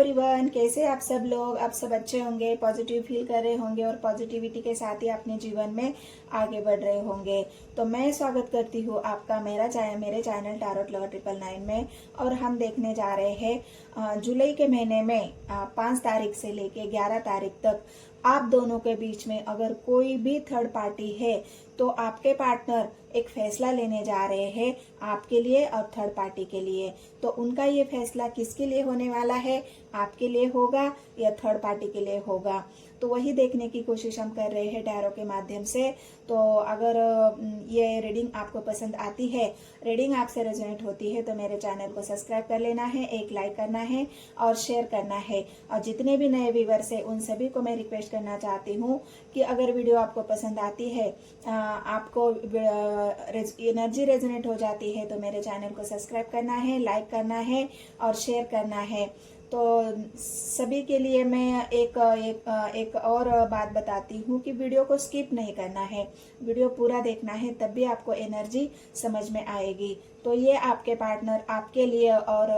Everyone, कैसे आप सब लोग। आप सब अच्छे होंगे, पॉजिटिव फील कर रहे होंगे और पॉजिटिविटी के साथ ही अपने जीवन में आगे बढ़ रहे होंगे। तो मैं स्वागत करती हूँ आपका मेरे चैनल टैरोट लवर 999 में। और हम देखने जा रहे हैं जुलाई के महीने में 5 तारीख से लेके 11 तारीख तक आप दोनों के बीच में अगर कोई भी थर्ड पार्टी है तो आपके पार्टनर एक फैसला लेने जा रहे हैं आपके लिए और थर्ड पार्टी के लिए। तो उनका ये फैसला किसके लिए होने वाला है, आपके लिए होगा या थर्ड पार्टी के लिए होगा, तो वही देखने की कोशिश हम कर रहे हैं टैरो के माध्यम से। तो अगर ये रीडिंग आपको पसंद आती है, रीडिंग आपसे रेजोनेट होती है, तो मेरे चैनल को सब्सक्राइब कर लेना है, एक लाइक करना है और शेयर करना है। और जितने भी नए व्यूअर्स हैं उन सभी को मैं रिक्वेस्ट करना चाहती हूँ कि अगर वीडियो आपको पसंद आती है, आपको एनर्जी रेजोनेट हो जाती है, तो मेरे चैनल को सब्सक्राइब करना है, लाइक करना है और शेयर करना है। तो सभी के लिए मैं एक और बात बताती हूँ कि वीडियो को स्किप नहीं करना है, वीडियो पूरा देखना है, तब भी आपको एनर्जी समझ में आएगी। तो ये आपके पार्टनर आपके लिए और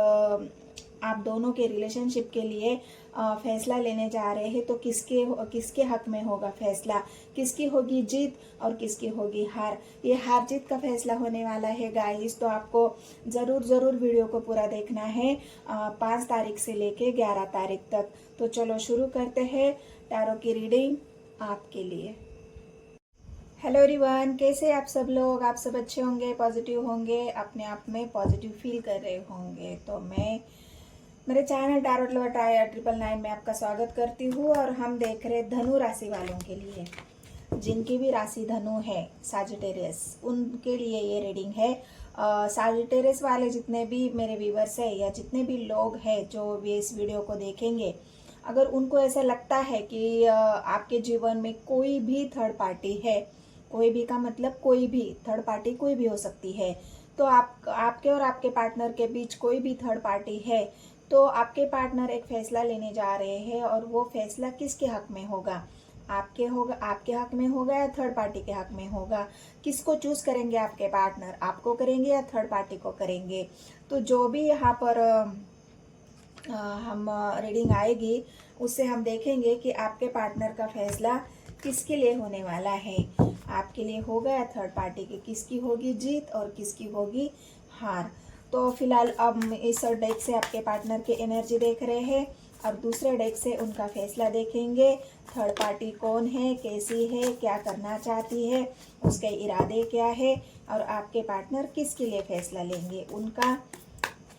आप दोनों के रिलेशनशिप के लिए फैसला लेने जा रहे हैं। तो किसके हक में होगा फैसला, किसकी होगी जीत और किसकी होगी हार, ये हार जीत का फैसला होने वाला है गाइस। तो आपको जरूर वीडियो को पूरा देखना है 5 तारीख से लेके 11 तारीख तक। तो चलो शुरू करते हैं टैरो की रीडिंग आपके लिए। हेलो एवरीवन, कैसे आप सब लोग। आप सब अच्छे होंगे, पॉजिटिव होंगे, अपने आप में पॉजिटिव फील कर रहे होंगे। तो मैं मेरे चैनल टैरोट लवर 999 में आपका स्वागत करती हूँ। और हम देख रहे धनु राशि वालों के लिए, जिनकी भी राशि धनु है, सजिटेरियस, उनके लिए ये रीडिंग है। सजिटेरियस वाले जितने भी मेरे व्यूवर्स है या जितने भी लोग हैं जो भी इस वीडियो को देखेंगे, अगर उनको ऐसा लगता है कि आपके जीवन में कोई भी थर्ड पार्टी है, कोई भी का मतलब कोई भी थर्ड पार्टी कोई भी हो सकती है, तो आपके और आपके पार्टनर के बीच कोई भी थर्ड पार्टी है, तो आपके पार्टनर एक फैसला लेने जा रहे हैं। और वो फैसला किसके हक में होगा, आपके हक में होगा या थर्ड पार्टी के हक में होगा। किसको चूज करेंगे आपके पार्टनर, आपको करेंगे या थर्ड पार्टी को करेंगे। तो जो भी यहाँ पर हम रीडिंग आएगी उससे हम देखेंगे कि आपके पार्टनर का फैसला किसके लिए होने वाला है, आपके लिए होगा या थर्ड पार्टी के, किसकी होगी जीत और किसकी होगी हार। तो फिलहाल अब इस डेक से आपके पार्टनर की एनर्जी देख रहे हैं और दूसरे डेक से उनका फैसला देखेंगे। थर्ड पार्टी कौन है, कैसी है, क्या करना चाहती है, उसके इरादे क्या है और आपके पार्टनर किसके लिए फैसला लेंगे,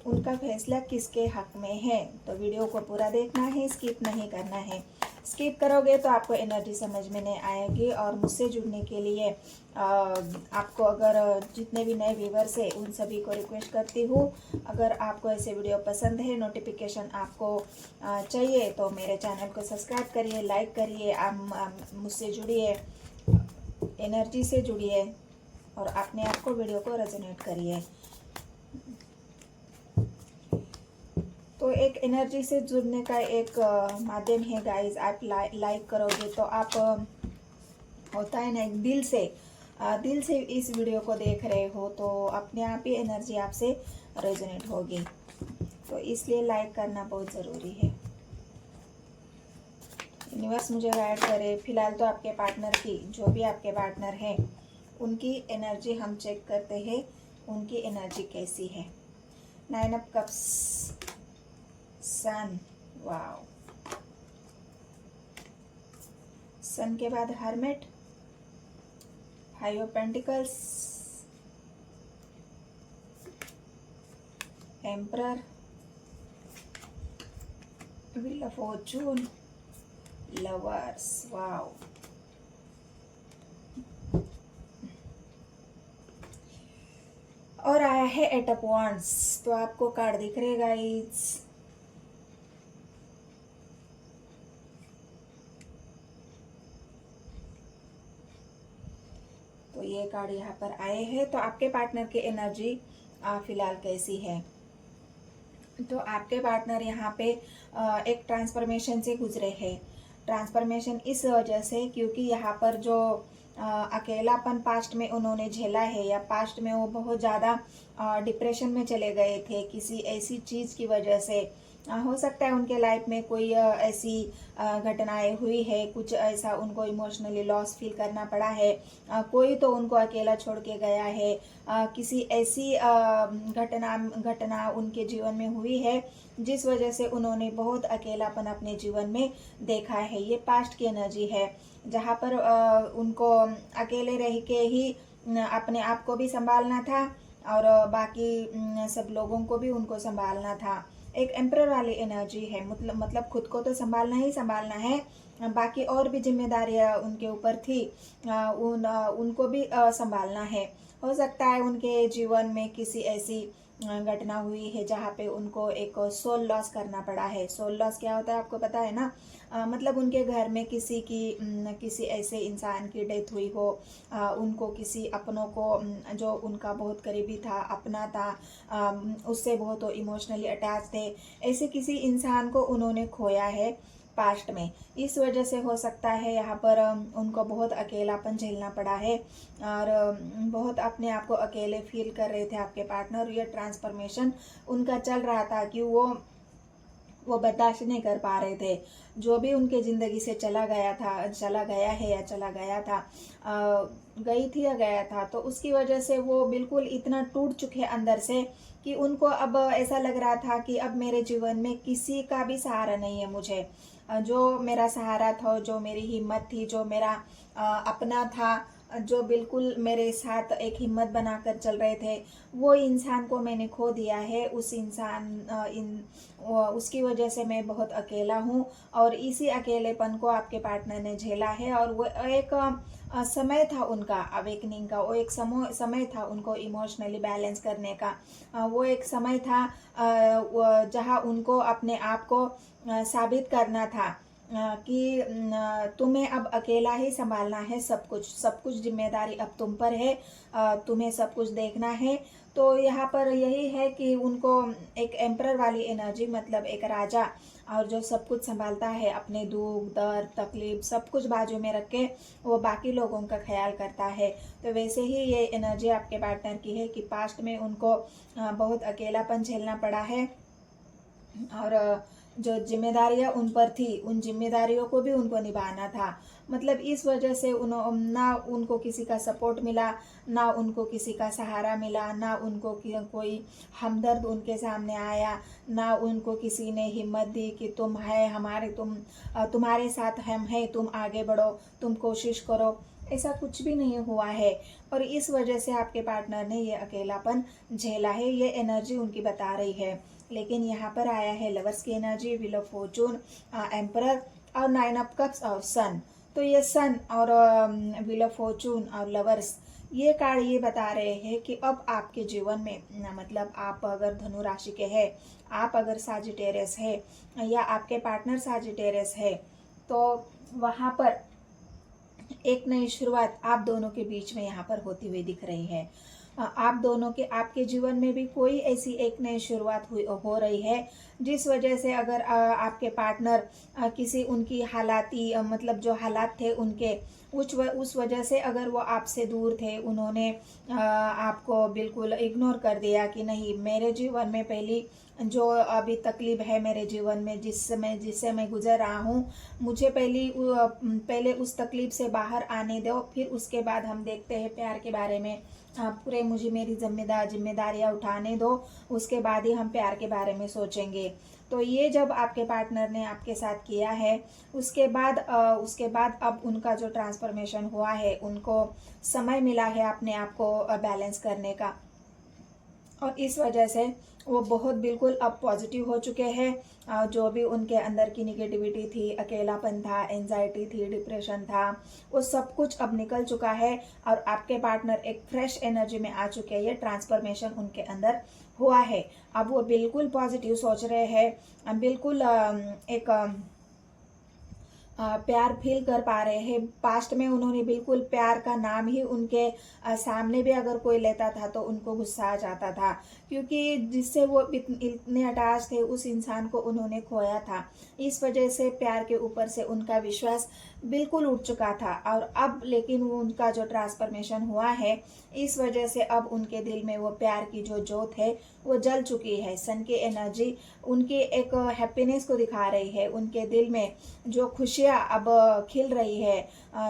उनका फैसला किसके हक में है। तो वीडियो को पूरा देखना है, स्किप नहीं करना है। स्किप करोगे तो आपको एनर्जी समझ में नहीं आएगी। और मुझसे जुड़ने के लिए आपको, अगर जितने भी नए व्यूवर्स हैं उन सभी को रिक्वेस्ट करती हूँ, अगर आपको ऐसे वीडियो पसंद है, नोटिफिकेशन आपको चाहिए, तो मेरे चैनल को सब्सक्राइब करिए, लाइक करिए, आप मुझसे जुड़िए, एनर्जी से जुड़िए और अपने आप को वीडियो को रेजोनेट करिए। तो एक एनर्जी से जुड़ने का एक माध्यम है गाइस। आप लाइक करोगे तो आप होता है ना, एक दिल से इस वीडियो को देख रहे हो, तो अपने आप ही एनर्जी आपसे रेजोनेट होगी। तो इसलिए लाइक करना बहुत ज़रूरी है। यूनिवर्स मुझे गाइड करे। फिलहाल तो आपके पार्टनर की, जो भी आपके पार्टनर है, उनकी एनर्जी हम चेक करते हैं, उनकी एनर्जी कैसी है। 9 ऑफ कप्स, सन, वाओ, सन के बाद hermit, 5 of pentacles, emperor, wheel of Fortune, lovers, wow. और आया है 8 ऑफ वांड्स। तो आपको कार्ड दिख रहे गाइस, तो ये कार्ड यहाँ पर आए हैं। तो आपके पार्टनर की एनर्जी फिलहाल कैसी है। तो आपके पार्टनर यहाँ पे एक ट्रांसफॉर्मेशन से गुजरे हैं। ट्रांसफॉर्मेशन इस वजह से क्योंकि यहाँ पर जो अकेलापन पास्ट में उन्होंने झेला है, या पास्ट में वो बहुत ज़्यादा डिप्रेशन में चले गए थे किसी ऐसी चीज़ की वजह से, हो सकता है उनके लाइफ में कोई ऐसी घटनाएं हुई है, कुछ ऐसा उनको इमोशनली लॉस फील करना पड़ा है, कोई तो उनको अकेला छोड़ के गया है, किसी ऐसी घटना उनके जीवन में हुई है जिस वजह से उन्होंने बहुत अकेलापन अपने जीवन में देखा है। ये पास्ट की एनर्जी है जहाँ पर उनको अकेले रह के ही अपने आप को भी संभालना था और बाकी सब लोगों को भी उनको संभालना था। एक एम्परर वाली एनर्जी है, मतलब खुद को तो संभालना ही संभालना है, बाकी और भी जिम्मेदारियां उनके ऊपर थी, उनको भी संभालना है। हो सकता है उनके जीवन में किसी ऐसी घटना हुई है जहाँ पे उनको एक सोल लॉस करना पड़ा है। सोल लॉस क्या होता है आपको पता है ना? मतलब उनके घर में किसी ऐसे इंसान की डेथ हुई हो, उनको किसी अपनों को जो उनका बहुत करीबी था, अपना था, उससे बहुत इमोशनली अटैच थे, ऐसे किसी इंसान को उन्होंने खोया है पास्ट में। इस वजह से हो सकता है यहाँ पर उनको बहुत अकेलापन झेलना पड़ा है और बहुत अपने आप को अकेले फील कर रहे थे आपके पार्टनर। ये ट्रांसफॉर्मेशन उनका चल रहा था कि वो बर्दाश्त नहीं कर पा रहे थे जो भी उनके ज़िंदगी से चला गया है या चला गया था, गई थी या गया था, तो उसकी वजह से वो बिल्कुल इतना टूट चुके अंदर से कि उनको अब ऐसा लग रहा था कि अब मेरे जीवन में किसी का भी सहारा नहीं है। मुझे जो मेरा सहारा था, जो मेरी हिम्मत थी, जो मेरा अपना था, जो बिल्कुल मेरे साथ एक हिम्मत बनाकर चल रहे थे, वो इंसान को मैंने खो दिया है। उसकी वजह से मैं बहुत अकेला हूँ और इसी अकेलेपन को आपके पार्टनर ने झेला है। और वो एक समय था उनका अवेकनिंग का, वो एक समय था उनको इमोशनली बैलेंस करने का, वो एक समय था जहाँ उनको अपने आप को साबित करना था कि तुम्हें अब अकेला ही संभालना है, सब कुछ जिम्मेदारी अब तुम पर है, तुम्हें सब कुछ देखना है। तो यहाँ पर यही है कि उनको एक एम्परर वाली एनर्जी, मतलब एक राजा, और जो सब कुछ संभालता है, अपने दुख दर्द तकलीफ सब कुछ बाजू में रख के वो बाकी लोगों का ख्याल करता है। तो वैसे ही ये एनर्जी आपके पार्टनर की है कि पास्ट में उनको बहुत अकेलापन झेलना पड़ा है और जो जिम्मेदारियां उन पर थी, उन जिम्मेदारियों को भी उनको निभाना था। मतलब इस वजह से ना उनको किसी का सपोर्ट मिला, ना उनको किसी का सहारा मिला, ना उनको कोई हमदर्द उनके सामने आया, ना उनको किसी ने हिम्मत दी कि तुम है हमारे, तुम्हारे साथ हम हैं, तुम आगे बढ़ो, तुम कोशिश करो। ऐसा कुछ भी नहीं हुआ है और इस वजह से आपके पार्टनर ने ये अकेलापन झेला है, ये एनर्जी उनकी बता रही है। लेकिन यहाँ पर आया है लवर्स की energy, wheel of Fortune, emperor और 9 ऑफ कप्स और सन। तो ये सन और व्हील ऑफ फॉर्चून और लवर्स, ये कार्ड ये बता रहे हैं कि अब आपके जीवन में, मतलब आप अगर धनु राशि के हैं, आप अगर साजिटेरियस है या आपके पार्टनर साजिटेरियस है, तो वहाँ पर एक नई शुरुआत आप दोनों के बीच में यहाँ पर होती हुई दिख रही है। आप दोनों के, आपके जीवन में भी कोई ऐसी एक नई शुरुआत हो रही है जिस वजह से अगर आपके पार्टनर किसी उनकी हालाती, मतलब जो हालात थे उनके, उस वजह से अगर वो आपसे दूर थे, उन्होंने आपको बिल्कुल इग्नोर कर दिया कि नहीं, मेरे जीवन में पहली जो अभी तकलीफ है मेरे जीवन में, जिससे मैं गुजर रहा हूँ, मुझे पहले उस तकलीफ से बाहर आने दो, फिर उसके बाद हम देखते हैं प्यार के बारे में। पूरे मुझे मेरी जिम्मेदारियां उठाने दो, उसके बाद ही हम प्यार के बारे में सोचेंगे। तो ये जब आपके पार्टनर ने आपके साथ किया है, उसके बाद अब उनका जो ट्रांसफॉर्मेशन हुआ है, उनको समय मिला है अपने आप को बैलेंस करने का और इस वजह से वो बहुत बिल्कुल अब पॉजिटिव हो चुके हैं। जो भी उनके अंदर की निगेटिविटी थी, अकेलापन था, एंजाइटी थी, डिप्रेशन था, वो सब कुछ अब निकल चुका है और आपके पार्टनर एक फ्रेश एनर्जी में आ चुके हैं। ये ट्रांसफॉर्मेशन उनके अंदर हुआ है। अब वो बिल्कुल पॉजिटिव सोच रहे हैं, बिल्कुल एक प्यार फील कर पा रहे हैं। पास्ट में उन्होंने बिल्कुल प्यार का नाम ही उनके सामने भी अगर कोई लेता था तो उनको गुस्सा आ जाता था, क्योंकि जिससे वो इतने अटैच थे, उस इंसान को उन्होंने खोया था। इस वजह से प्यार के ऊपर से उनका विश्वास बिल्कुल उठ चुका था। और अब लेकिन वो उनका जो ट्रांसफॉर्मेशन हुआ है, इस वजह से अब उनके दिल में वो प्यार की जो जोत है वो जल चुकी है। सन की एनर्जी उनके एक हैप्पीनेस को दिखा रही है। उनके दिल में जो खुशियाँ अब खिल रही है,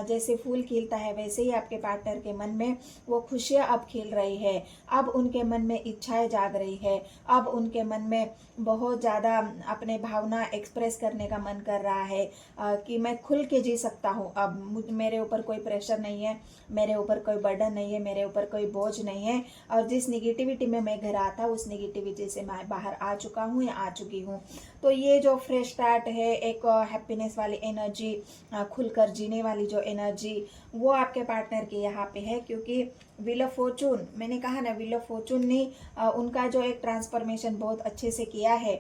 जैसे फूल खिलता है वैसे ही आपके पार्टनर के मन में वो खुशियाँ अब खिल रही है। अब उनके मन में इच्छाएं जाग रही है। अब उनके मन में बहुत ज़्यादा अपने भावना एक्सप्रेस करने का मन कर रहा है, कि मैं खुल के जी सकता हूँ। अब मेरे ऊपर कोई प्रेशर नहीं है, मेरे ऊपर कोई बर्डन नहीं है, मेरे ऊपर कोई बोझ नहीं है। और जिस निगेटिविटी में मैं घिरा था, उस निगेटिविटी से मैं बाहर आ चुका हूँ या आ चुकी हूँ। तो ये जो फ्रेश स्टार्ट है, एक हैप्पीनेस वाली एनर्जी, खुलकर जीने वाली जो एनर्जी, वो आपके पार्टनर के यहाँ पे है। क्योंकि व्हील ऑफ फॉर्चून, मैंने कहा ना, व्हील ऑफ फॉर्चून ने उनका जो एक ट्रांसफॉर्मेशन बहुत अच्छे से किया है,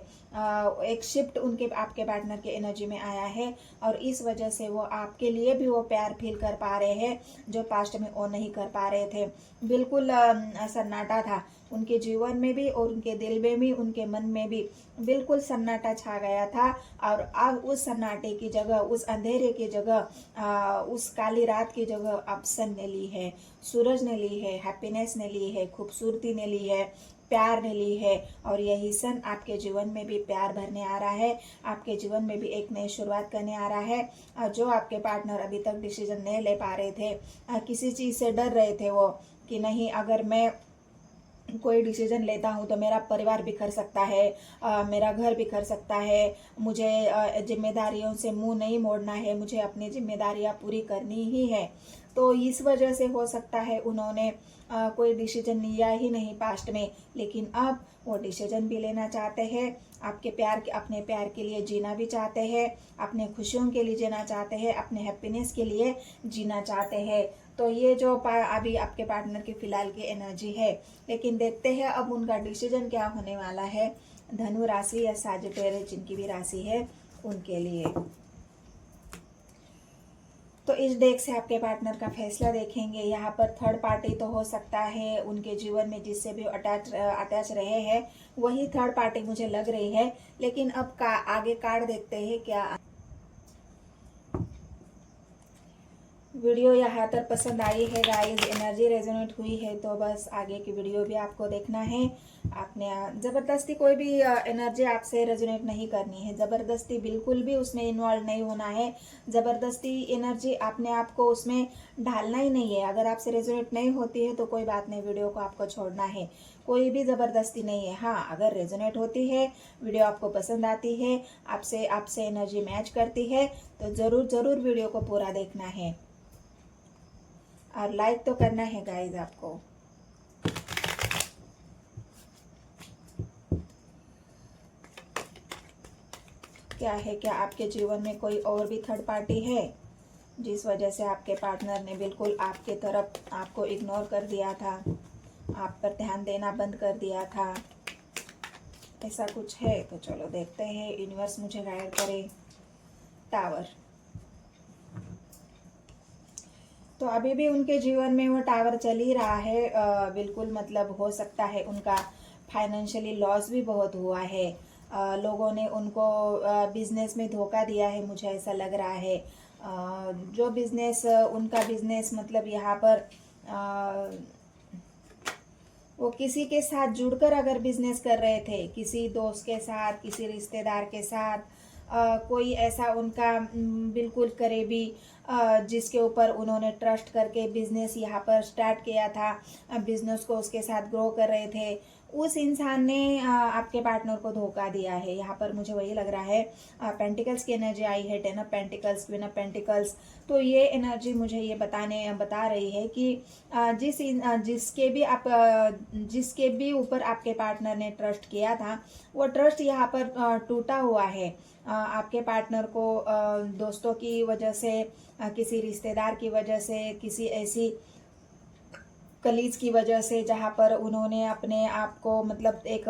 एक शिफ्ट उनके आपके पार्टनर के एनर्जी में आया है। और इस वजह से वो आपके लिए भी वो प्यार फील कर पा रहे हैं जो पास्ट में वो नहीं कर पा रहे थे। बिल्कुल सन्नाटा था उनके जीवन में भी, और उनके दिल में भी, उनके मन में भी बिल्कुल सन्नाटा छा गया था। और अब उस सन्नाटे की जगह, उस अंधेरे की जगह, उस काली रात की जगह अब सन ने ली है, सूरज ने ली है, हैप्पीनेस ने ली है, खूबसूरती ने ली है, प्यार ने ली है। और यही सन आपके जीवन में भी प्यार भरने आ रहा है, आपके जीवन में भी एक नई शुरुआत करने आ रहा है। जो आपके पार्टनर अभी तक डिसीजन नहीं ले पा रहे थे, किसी चीज़ से डर रहे थे वो, कि नहीं अगर मैं कोई डिसीजन लेता हूँ तो मेरा परिवार बिखर सकता है, मेरा घर बिखर सकता है, मुझे जिम्मेदारियों से मुंह नहीं मोड़ना है, मुझे अपनी जिम्मेदारियाँ पूरी करनी ही है। तो इस वजह से हो सकता है उन्होंने कोई डिसीजन लिया ही नहीं पास्ट में, लेकिन अब वो डिसीजन भी लेना चाहते हैं। आपके प्यार के, अपने प्यार के लिए जीना भी चाहते हैं, अपने खुशियों के लिए जीना चाहते हैं, अपने हैप्पीनेस के लिए जीना चाहते हैं। तो ये जो अभी आपके पार्टनर की फिलहाल की एनर्जी है, लेकिन देखते हैं अब उनका डिसीजन क्या होने वाला है धनु राशि या साजिटेरियस जिनकी भी राशि है उनके लिए। तो इस डेक से आपके पार्टनर का फैसला देखेंगे। यहाँ पर थर्ड पार्टी तो हो सकता है उनके जीवन में, जिससे भी अटैच रहे हैं वही थर्ड पार्टी मुझे लग रही है। लेकिन अब आगे कार्ड देखते हैं क्या। वीडियो यहाँ तक पसंद आई है गाइस, एनर्जी रेजोनेट हुई है तो बस आगे की वीडियो भी आपको देखना है। आपने ज़बरदस्ती कोई भी एनर्जी आपसे रेजोनेट नहीं करनी है, ज़बरदस्ती बिल्कुल भी उसमें इन्वॉल्व नहीं होना है, ज़बरदस्ती एनर्जी आपने आपको उसमें ढालना ही नहीं है। अगर आपसे रेजोनेट नहीं होती है तो कोई बात नहीं, वीडियो को आपको छोड़ना है, कोई भी ज़बरदस्ती नहीं है। हाँ, अगर रेजोनेट होती है, वीडियो आपको पसंद आती है, आपसे एनर्जी मैच करती है, तो ज़रूर वीडियो को पूरा देखना है और लाइक तो करना है गाइज आपको। क्या है, क्या आपके जीवन में कोई और भी थर्ड पार्टी है जिस वजह से आपके पार्टनर ने बिल्कुल आपके तरफ आपको इग्नोर कर दिया था, आप पर ध्यान देना बंद कर दिया था, ऐसा कुछ है? तो चलो देखते हैं, यूनिवर्स मुझे गाइड करे। टावर, तो अभी भी उनके जीवन में वो टावर चल ही रहा है। बिल्कुल मतलब हो सकता है उनका फाइनेंशियली लॉस भी बहुत हुआ है। लोगों ने उनको बिजनेस में धोखा दिया है, मुझे ऐसा लग रहा है। जो बिजनेस उनका बिजनेस मतलब यहाँ पर वो किसी के साथ जुड़कर अगर बिजनेस कर रहे थे, किसी दोस्त के साथ, किसी रिश्तेदार के साथ, कोई ऐसा उनका बिल्कुल करीबी जिसके ऊपर उन्होंने ट्रस्ट करके बिजनेस यहाँ पर स्टार्ट किया था, बिजनेस को उसके साथ ग्रो कर रहे थे, उस इंसान ने आपके पार्टनर को धोखा दिया है। यहाँ पर मुझे वही लग रहा है। पेंटिकल्स की एनर्जी आई है, 10 of pentacles, queen of pentacles. तो ये एनर्जी मुझे ये बता रही है कि जिसके भी ऊपर आपके पार्टनर ने ट्रस्ट किया था, वो ट्रस्ट यहाँ पर टूटा हुआ है। आपके पार्टनर को दोस्तों की वजह से, किसी रिश्तेदार की वजह से, किसी ऐसी कलीज की वजह से जहाँ पर उन्होंने अपने आप को मतलब एक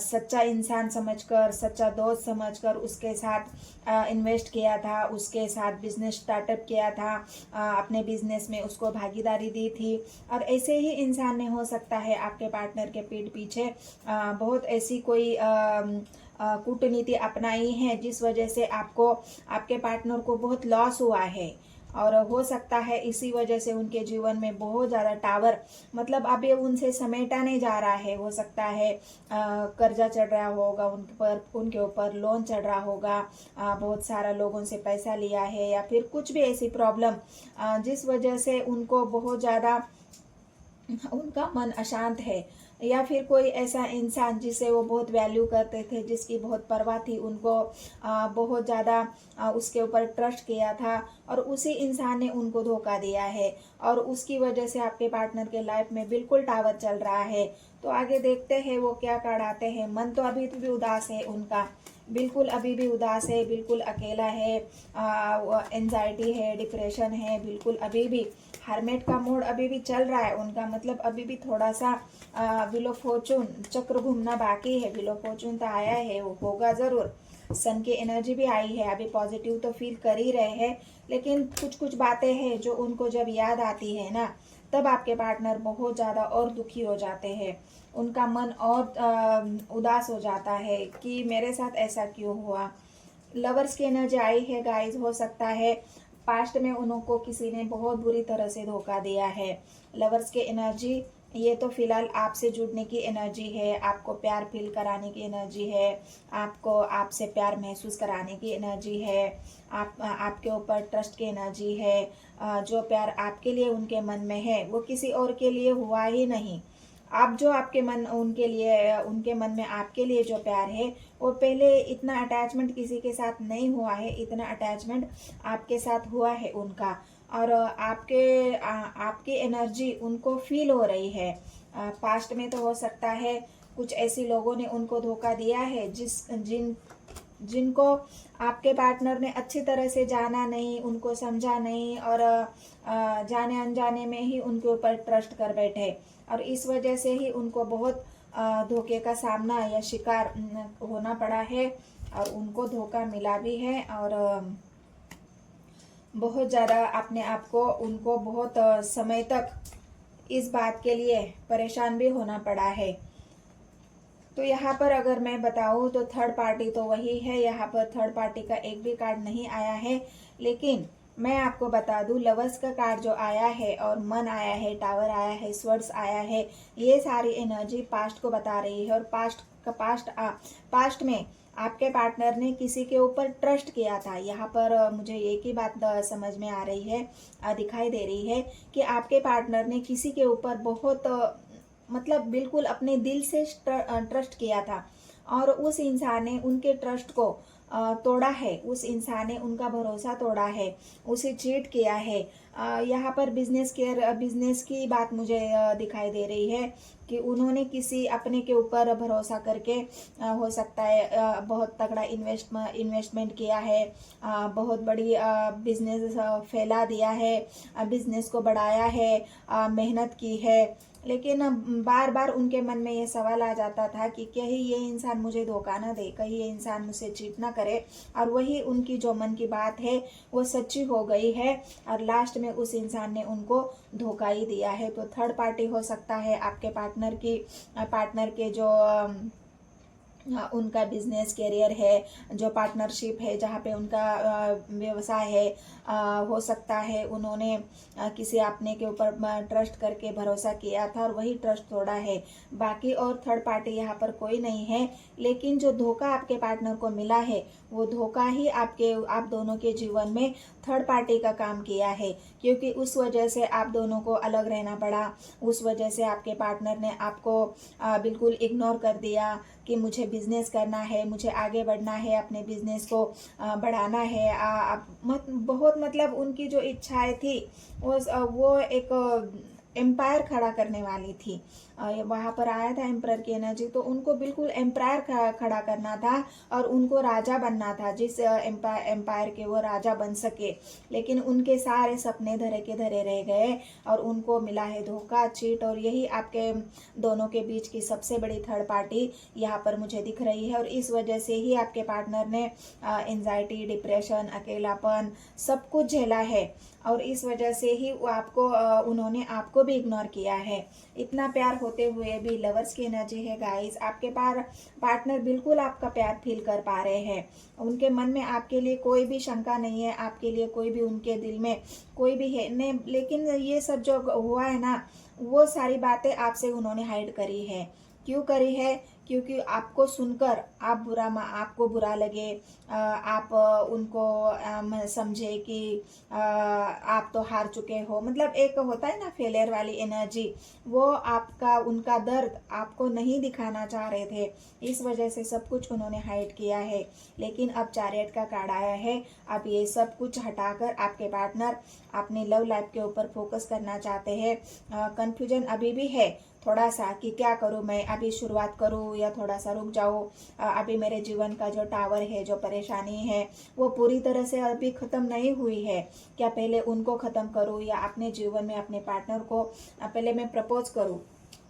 सच्चा इंसान समझकर, सच्चा दोस्त समझकर उसके साथ इन्वेस्ट किया था, उसके साथ बिजनेस स्टार्टअप किया था, अपने बिजनेस में उसको भागीदारी दी थी। और ऐसे ही इंसान ने हो सकता है आपके पार्टनर के पीठ पीछे बहुत ऐसी कोई कूटनीति अपनाई है, जिस वजह से आपको आपके पार्टनर को बहुत लॉस हुआ है। और हो सकता है इसी वजह से उनके जीवन में बहुत ज़्यादा टावर, मतलब अब ये उनसे समेटा नहीं जा रहा है। हो सकता है कर्जा चढ़ रहा होगा उनके ऊपर लोन चढ़ रहा होगा, बहुत सारा लोगों से पैसा लिया है, या फिर कुछ भी ऐसी प्रॉब्लम जिस वजह से उनको बहुत ज़्यादा उनका मन अशांत है। या फिर कोई ऐसा इंसान जिसे वो बहुत वैल्यू करते थे, जिसकी बहुत परवाह थी, उनको बहुत ज़्यादा उसके ऊपर ट्रस्ट किया था, और उसी इंसान ने उनको धोखा दिया है, और उसकी वजह से आपके पार्टनर के लाइफ में बिल्कुल टावर चल रहा है। तो आगे देखते हैं वो क्या कार्ड आते हैं। मन तो अभी भी उदास है उनका, बिल्कुल अभी भी उदास है, बिल्कुल अकेला है, एंजाइटी है, डिप्रेशन है, बिल्कुल अभी भी हरमेट का मोड अभी भी चल रहा है उनका, मतलब अभी भी थोड़ा सा व्हील ऑफ फॉर्चून चक्र घूमना बाकी है। व्हील ऑफ फॉर्चून तो आया है, वो होगा जरूर। सन की एनर्जी भी आई है, अभी पॉजिटिव तो फील कर ही रहे हैं, लेकिन कुछ कुछ बातें हैं जो उनको जब याद आती है ना, तब आपके पार्टनर बहुत ज़्यादा और दुखी हो जाते हैं। उनका मन और उदास हो जाता है कि मेरे साथ ऐसा क्यों हुआ। लवर्स की एनर्जी आई है गाइस। हो सकता है पास्ट में उनको किसी ने बहुत बुरी तरह से धोखा दिया है। लवर्स की एनर्जी ये तो फिलहाल आपसे जुड़ने की एनर्जी है, आपको प्यार फील कराने की एनर्जी है, आपको आपसे प्यार महसूस कराने की एनर्जी है, आपके ऊपर ट्रस्ट की एनर्जी है। जो प्यार आपके लिए उनके मन में है वो किसी और के लिए हुआ ही नहीं। आप जो आपके मन उनके मन में आपके लिए जो प्यार है, वो पहले इतना अटैचमेंट किसी के साथ नहीं हुआ है, इतना अटैचमेंट आपके साथ हुआ है उनका। और आपकी एनर्जी उनको फील हो रही है। पास्ट में तो हो सकता है कुछ ऐसे लोगों ने उनको धोखा दिया है जिनको आपके पार्टनर ने अच्छी तरह से जाना नहीं, उनको समझा नहीं, और जाने अनजाने में ही उनके ऊपर ट्रस्ट कर बैठे, और इस वजह से ही उनको बहुत धोखे का सामना या शिकार होना पड़ा है, और उनको धोखा मिला भी है। और बहुत ज़्यादा अपने आप को उनको बहुत समय तक इस बात के लिए परेशान भी होना पड़ा है। तो यहाँ पर अगर मैं बताऊँ तो थर्ड पार्टी तो वही है, यहाँ पर थर्ड पार्टी का एक भी कार्ड नहीं आया है। लेकिन मैं आपको बता दूं, लवर्स का कार्ड जो आया है, और मन आया है, टावर आया है, स्वर्ड्स आया है, ये सारी एनर्जी पास्ट को बता रही है। और पास्ट में आपके पार्टनर ने किसी के ऊपर ट्रस्ट किया था। यहाँ पर मुझे एक ही बात समझ में आ रही है, दिखाई दे रही है कि आपके पार्टनर ने किसी के ऊपर बहुत मतलब बिल्कुल अपने दिल से ट्रस्ट किया था, और उस इंसान ने उनके ट्रस्ट को तोड़ा है, उस इंसान ने उनका भरोसा तोड़ा है, उसे चीट किया है। यहाँ पर बिजनेस की बात मुझे दिखाई दे रही है कि उन्होंने किसी अपने के ऊपर भरोसा करके हो सकता है बहुत तगड़ा इन्वेस्टमेंट किया है, बहुत बड़ी बिजनेस फैला दिया है, बिजनेस को बढ़ाया है, मेहनत की है। लेकिन बार बार उनके मन में ये सवाल आ जाता था कि कहीं ये इंसान मुझे धोखा ना दे, कहीं ये इंसान मुझसे चीट ना करे, और वही उनकी जो मन की बात है वो सच्ची हो गई है, और लास्ट में उस इंसान ने उनको धोखा ही दिया है। तो थर्ड पार्टी हो सकता है आपके पार्टनर के जो उनका बिजनेस कैरियर है, जो पार्टनरशिप है, जहाँ पे उनका व्यवसाय है, हो सकता है उन्होंने किसी अपने के ऊपर ट्रस्ट करके भरोसा किया था और वही ट्रस्ट तोड़ा है। बाकी और थर्ड पार्टी यहाँ पर कोई नहीं है। लेकिन जो धोखा आपके पार्टनर को मिला है, वो धोखा ही आप दोनों के जीवन में थर्ड पार्टी का काम किया है, क्योंकि उस वजह से आप दोनों को अलग रहना पड़ा। उस वजह से आपके पार्टनर ने आपको बिल्कुल इग्नोर कर दिया कि मुझे बिजनेस करना है, मुझे आगे बढ़ना है, अपने बिजनेस को बढ़ाना है। बहुत मतलब उनकी जो इच्छाएं थी वो एक एम्पायर खड़ा करने वाली थी। वहां पर आया था एम्पायर की एनर्जी, तो उनको बिल्कुल एम्पायर खड़ा करना था और उनको राजा बनना था, जिस एम्पायर के वो राजा बन सके। लेकिन उनके सारे सपने धरे के धरे रह गए और उनको मिला है धोखा, चीट। और यही आपके दोनों के बीच की सबसे बड़ी थर्ड पार्टी यहाँ पर मुझे दिख रही है। और इस वजह से ही आपके पार्टनर ने एंजाइटी, डिप्रेशन, अकेलापन सब कुछ झेला है। और इस वजह से ही उन्होंने आपको भी इग्नोर किया है। इतना प्यार होते हुए भी लवर्स की एनर्जी है गाइस। आपके पार्टनर बिल्कुल आपका प्यार फील कर पा रहे हैं। उनके मन में आपके लिए कोई भी शंका नहीं है, आपके लिए कोई भी उनके दिल में कोई भी है नहीं। लेकिन ये सब जो हुआ है ना, वो सारी बातें आपसे उन्होंने हाइड करी है। क्यों करी है? क्योंकि आपको सुनकर आपको बुरा लगे, आप उनको समझे कि आप तो हार चुके हो। मतलब एक होता है ना फेलियर वाली एनर्जी, वो आपका उनका दर्द आपको नहीं दिखाना चाह रहे थे। इस वजह से सब कुछ उन्होंने हाइड किया है। लेकिन अब चैरियट का कार्ड आया है। अब ये सब कुछ हटाकर आपके पार्टनर अपने लव लाइफ के ऊपर फोकस करना चाहते हैं। कंफ्यूजन अभी भी है थोड़ा सा कि क्या करूं मैं, अभी शुरुआत करूं या थोड़ा सा रुक जाऊं। अभी मेरे जीवन का जो टावर है, जो परेशानी है, वो पूरी तरह से अभी खत्म नहीं हुई है। क्या पहले उनको खत्म करूं या अपने जीवन में अपने पार्टनर को पहले मैं प्रपोज करूं,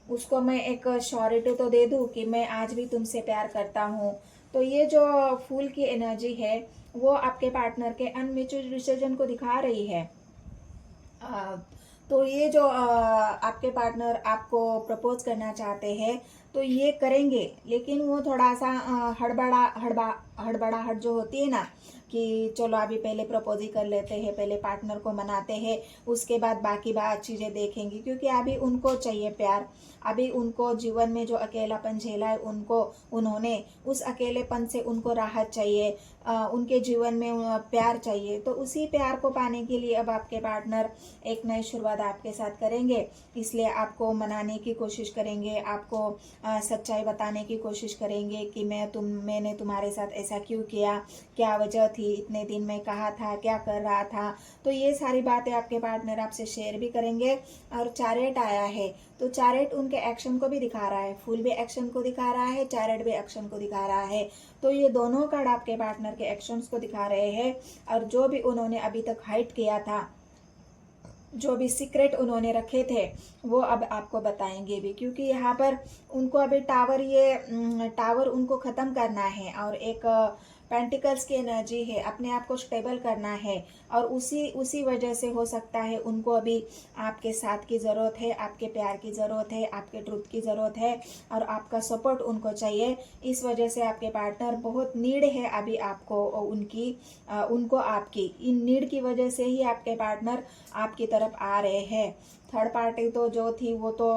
उसको मैं एक श्योरिटी तो दे दूं कि मैं आज भी तुमसे प्यार करता हूं। तो ये जो फूल की एनर्जी है, वो आपके पार्टनर के अनमेच्योर डिसीजन को दिखा रही है। तो ये जो आपके पार्टनर आपको प्रपोज करना चाहते हैं, तो ये करेंगे, लेकिन वो थोड़ा सा हड़बड़ाहट जो होती है ना, कि चलो अभी पहले प्रपोज ही कर लेते हैं, पहले पार्टनर को मनाते हैं, उसके बाद बाकी बात चीज़ें देखेंगे। क्योंकि अभी उनको चाहिए प्यार, अभी उनको जीवन में जो अकेलापन झेला है उन्होंने उस अकेलेपन से उनको राहत चाहिए, उनके जीवन में प्यार चाहिए। तो उसी प्यार को पाने के लिए अब आपके पार्टनर एक नई शुरुआत आपके साथ करेंगे। इसलिए आपको मनाने की कोशिश करेंगे, आपको सच्चाई बताने की कोशिश करेंगे कि मैंने तुम्हारे साथ ऐसा क्यों किया, क्या वजह थी, इतने दिन में कहा था, क्या कर रहा था। तो ये सारी बातें आपके पार्टनर आपसे शेयर भी करेंगे। और चैरियट आया है, तो चैरियट उनके एक्शन को भी दिखा रहा है। फूल भी एक्शन को दिखा रहा है, चैरियट भी एक्शन को दिखा रहा है। तो ये दोनों कार्ड आपके पार्टनर के एक्शंस को दिखा रहे हैं। और जो भी उन्होंने अभी तक हाइड किया था, जो भी सीक्रेट उन्होंने रखे थे, वो अब आपको बताएंगे भी। क्योंकि यहाँ पर उनको अभी टावर उनको खत्म करना है। और एक पेंटिकल्स की एनर्जी है, अपने आप को स्टेबल करना है। और उसी वजह से हो सकता है उनको अभी आपके साथ की ज़रूरत है, आपके प्यार की ज़रूरत है, आपके ट्रुथ की ज़रूरत है, और आपका सपोर्ट उनको चाहिए। इस वजह से आपके पार्टनर बहुत नीड है अभी आपको, उनको आपकी इन नीड की वजह से ही आपके पार्टनर आपकी तरफ आ रहे हैं। थर्ड पार्टी तो जो थी वो तो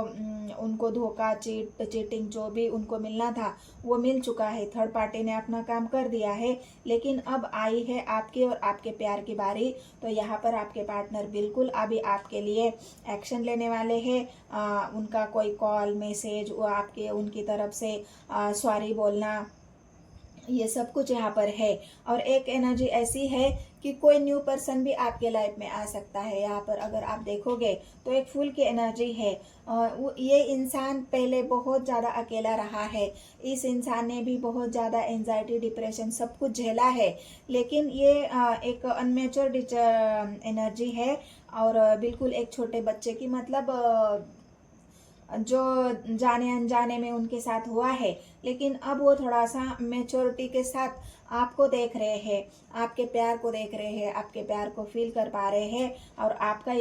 उनको धोखा, चीटिंग जो भी उनको मिलना था वो मिल चुका है। थर्ड पार्टी ने अपना काम कर दिया है। लेकिन अब आई है आपके और आपके प्यार की बारी। तो यहाँ पर आपके पार्टनर बिल्कुल अभी आपके लिए एक्शन लेने वाले हैं। उनका कोई कॉल, मैसेज, वो आपके उनकी तरफ से सॉरी बोलना, ये सब कुछ यहाँ पर है। और एक एनर्जी ऐसी है कि कोई न्यू पर्सन भी आपके लाइफ में आ सकता है। यहाँ पर अगर आप देखोगे तो एक फूल की एनर्जी है। ये इंसान पहले बहुत ज़्यादा अकेला रहा है। इस इंसान ने भी बहुत ज़्यादा एंजाइटी, डिप्रेशन सब कुछ झेला है। लेकिन ये एक अनमेच्योर एनर्जी है। और बिल्कुल एक छोटे बच्चे की, मतलब जो जाने अनजाने में उनके साथ हुआ है। लेकिन अब वो थोड़ा सा मेच्योरिटी के साथ आपको देख रहे हैं, आपके प्यार को देख रहे हैं, आपके प्यार को फील कर पा रहे हैं। और आपका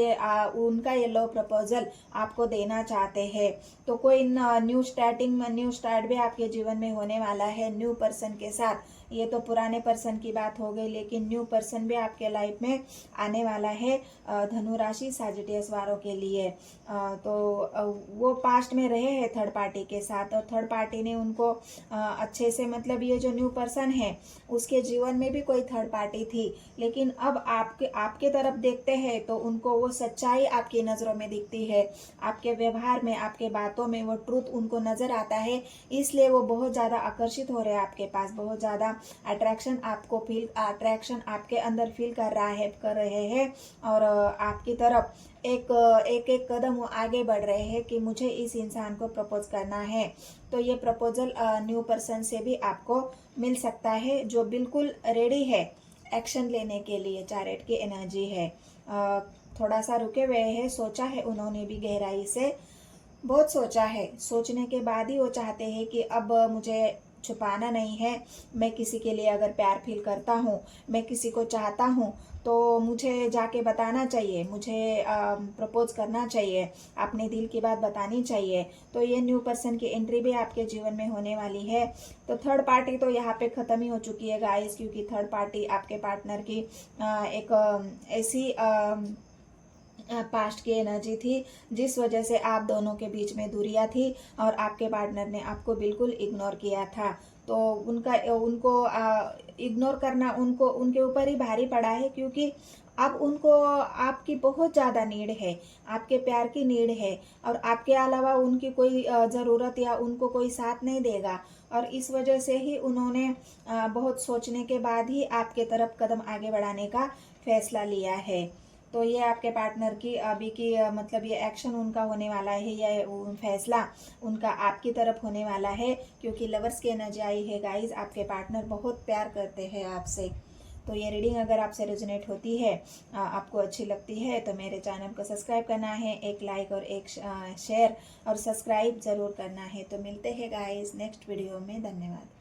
उनका ये लव प्रपोजल आपको देना चाहते हैं। तो कोई न्यू स्टार्ट भी आपके जीवन में होने वाला है न्यू पर्सन के साथ। ये तो पुराने पर्सन की बात हो गई, लेकिन न्यू पर्सन भी आपके लाइफ में आने वाला है धनु राशि सजिटेरियस वालों के लिए। तो वो पास्ट में रहे हैं थर्ड पार्टी के साथ, और थर्ड पार्टी ने उनको अच्छे से, मतलब ये जो न्यू पर्सन है उसके जीवन में भी कोई थर्ड पार्टी थी। लेकिन अब आपके तरफ देखते हैं तो उनको वो सच्चाई आपकी नज़रों में दिखती है, आपके व्यवहार में, आपके बातों में वो ट्रूथ उनको नज़र आता है। इसलिए वो बहुत ज़्यादा आकर्षित हो रहे हैं आपके पास, बहुत ज़्यादा अट्रैक्शन आपके अंदर फील कर रहे हैं। और आपकी तरफ एक कदम वो आगे बढ़ रहे हैं कि मुझे इस इंसान को प्रपोज करना है। तो ये प्रपोजल न्यू पर्सन से भी आपको मिल सकता है, जो बिल्कुल रेडी है एक्शन लेने के लिए। चैरियट की एनर्जी है। थोड़ा सा रुके हुए हैं, सोचा है उन्होंने भी गहराई से, बहुत सोचा है। सोचने के बाद ही वो चाहते हैं कि अब मुझे छुपाना नहीं है। मैं किसी के लिए अगर प्यार फील करता हूँ, मैं किसी को चाहता हूँ, तो मुझे जाके बताना चाहिए, मुझे प्रपोज करना चाहिए, अपने दिल की बात बतानी चाहिए। तो ये न्यू पर्सन की एंट्री भी आपके जीवन में होने वाली है। तो थर्ड पार्टी तो यहाँ पे ख़त्म ही हो चुकी है गाइस, क्योंकि थर्ड पार्टी आपके पार्टनर की एक ऐसी पास्ट की एनर्जी थी जिस वजह से आप दोनों के बीच में दूरियां थी और आपके पार्टनर ने आपको बिल्कुल इग्नोर किया था। तो उनको इग्नोर करना उनको उनके ऊपर ही भारी पड़ा है, क्योंकि अब उनको आपकी बहुत ज़्यादा नीड है, आपके प्यार की नीड है, और आपके अलावा उनकी कोई ज़रूरत या उनको कोई साथ नहीं देगा। और इस वजह से ही उन्होंने बहुत सोचने के बाद ही आपके तरफ कदम आगे बढ़ाने का फैसला लिया है। तो ये आपके पार्टनर की अभी की मतलब ये एक्शन उनका होने वाला है, या फैसला उनका आपकी तरफ होने वाला है, क्योंकि लवर्स की एनर्जी आई है गाइज। आपके पार्टनर बहुत प्यार करते हैं आपसे। तो ये रीडिंग अगर आपसे रेजोनेट होती है, आपको अच्छी लगती है, तो मेरे चैनल को सब्सक्राइब करना है, एक लाइक और एक शेयर और सब्सक्राइब ज़रूर करना है। तो मिलते हैं गाइज नेक्स्ट वीडियो में। धन्यवाद।